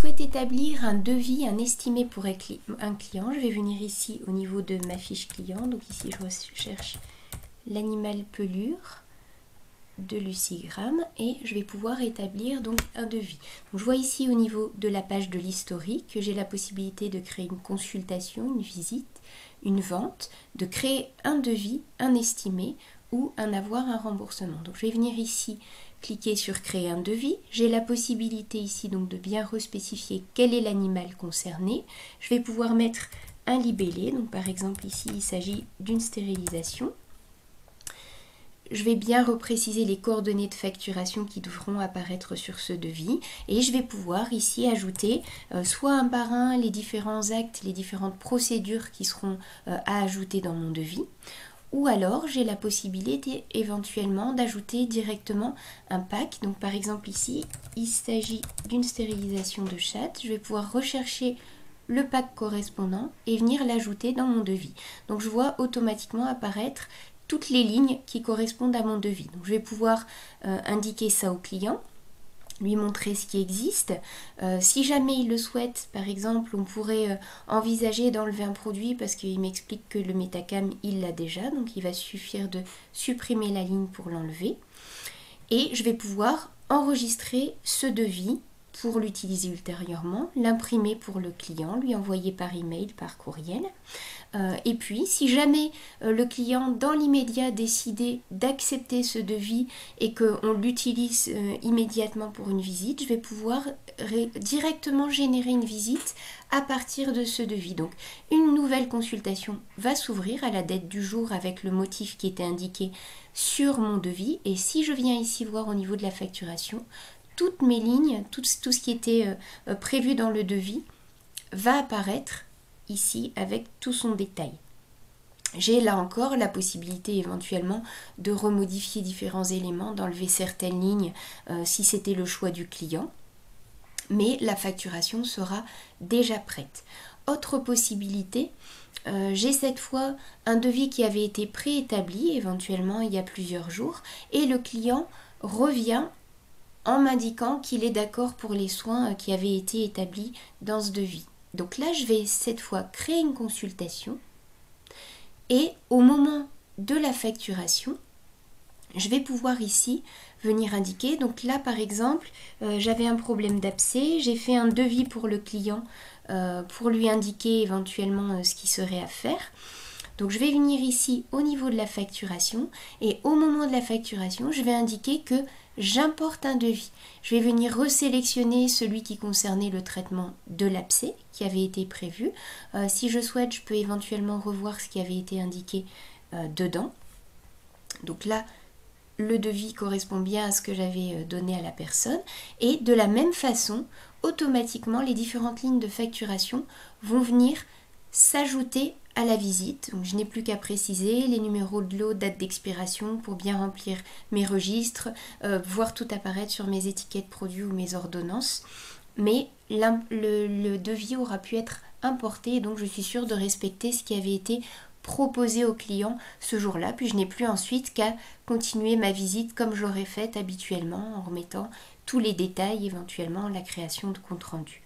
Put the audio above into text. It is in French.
souhaite établir un devis, un estimé pour un client, je vais venir ici au niveau de ma fiche client. Donc ici, je recherche l'animal pelure de Lucigramme et je vais pouvoir établir donc un devis. Donc, je vois ici au niveau de la page de l'historique que j'ai la possibilité de créer une consultation, une visite, une vente, de créer un devis, un estimé ou un avoir, un remboursement. Donc je vais venir ici cliquer sur créer un devis. J'ai la possibilité ici donc de bien respécifier quel est l'animal concerné. Je vais pouvoir mettre un libellé. Donc par exemple ici il s'agit d'une stérilisation. Je vais bien repréciser les coordonnées de facturation qui devront apparaître sur ce devis et je vais pouvoir ici ajouter soit un par un les différents actes, les différentes procédures qui seront à ajouter dans mon devis, ou alors j'ai la possibilité éventuellement d'ajouter directement un pack. Donc par exemple ici il s'agit d'une stérilisation de chatte, je vais pouvoir rechercher le pack correspondant et venir l'ajouter dans mon devis. Donc je vois automatiquement apparaître toutes les lignes qui correspondent à mon devis. Donc, je vais pouvoir indiquer ça au client, lui montrer ce qui existe. Si jamais il le souhaite, par exemple, on pourrait envisager d'enlever un produit parce qu'il m'explique que le Metacam, il l'a déjà. Donc, il va suffire de supprimer la ligne pour l'enlever. Et je vais pouvoir enregistrer ce devis pour l'utiliser ultérieurement, l'imprimer pour le client, lui envoyer par email, par courriel. Et puis, si jamais le client, dans l'immédiat, décidait d'accepter ce devis et qu'on l'utilise immédiatement pour une visite, je vais pouvoir directement générer une visite à partir de ce devis. Donc, une nouvelle consultation va s'ouvrir à la date du jour avec le motif qui était indiqué sur mon devis. Et si je viens ici voir au niveau de la facturation, toutes mes lignes, tout ce qui était prévu dans le devis va apparaître ici avec tout son détail. J'ai là encore la possibilité éventuellement de remodifier différents éléments, d'enlever certaines lignes si c'était le choix du client, mais la facturation sera déjà prête. Autre possibilité, j'ai cette fois un devis qui avait été préétabli éventuellement il y a plusieurs jours et le client revient en m'indiquant qu'il est d'accord pour les soins qui avaient été établis dans ce devis. Donc là, je vais cette fois créer une consultation et au moment de la facturation, je vais pouvoir ici venir indiquer. Donc là, par exemple, j'avais un problème d'abcès, j'ai fait un devis pour le client pour lui indiquer éventuellement ce qui serait à faire. Donc je vais venir ici au niveau de la facturation et au moment de la facturation, je vais indiquer que j'importe un devis. Je vais venir resélectionner celui qui concernait le traitement de l'abcès qui avait été prévu. Si je souhaite, je peux éventuellement revoir ce qui avait été indiqué dedans. Donc là, le devis correspond bien à ce que j'avais donné à la personne. Et de la même façon, automatiquement, les différentes lignes de facturation vont venir s'ajouter à la visite. Donc, je n'ai plus qu'à préciser les numéros de lot, date d'expiration pour bien remplir mes registres, voir tout apparaître sur mes étiquettes produits ou mes ordonnances. Mais le devis aura pu être importé, donc je suis sûre de respecter ce qui avait été proposé au client ce jour-là. Puis je n'ai plus ensuite qu'à continuer ma visite comme je l'aurais faite habituellement en remettant tous les détails, éventuellement la création de compte rendu.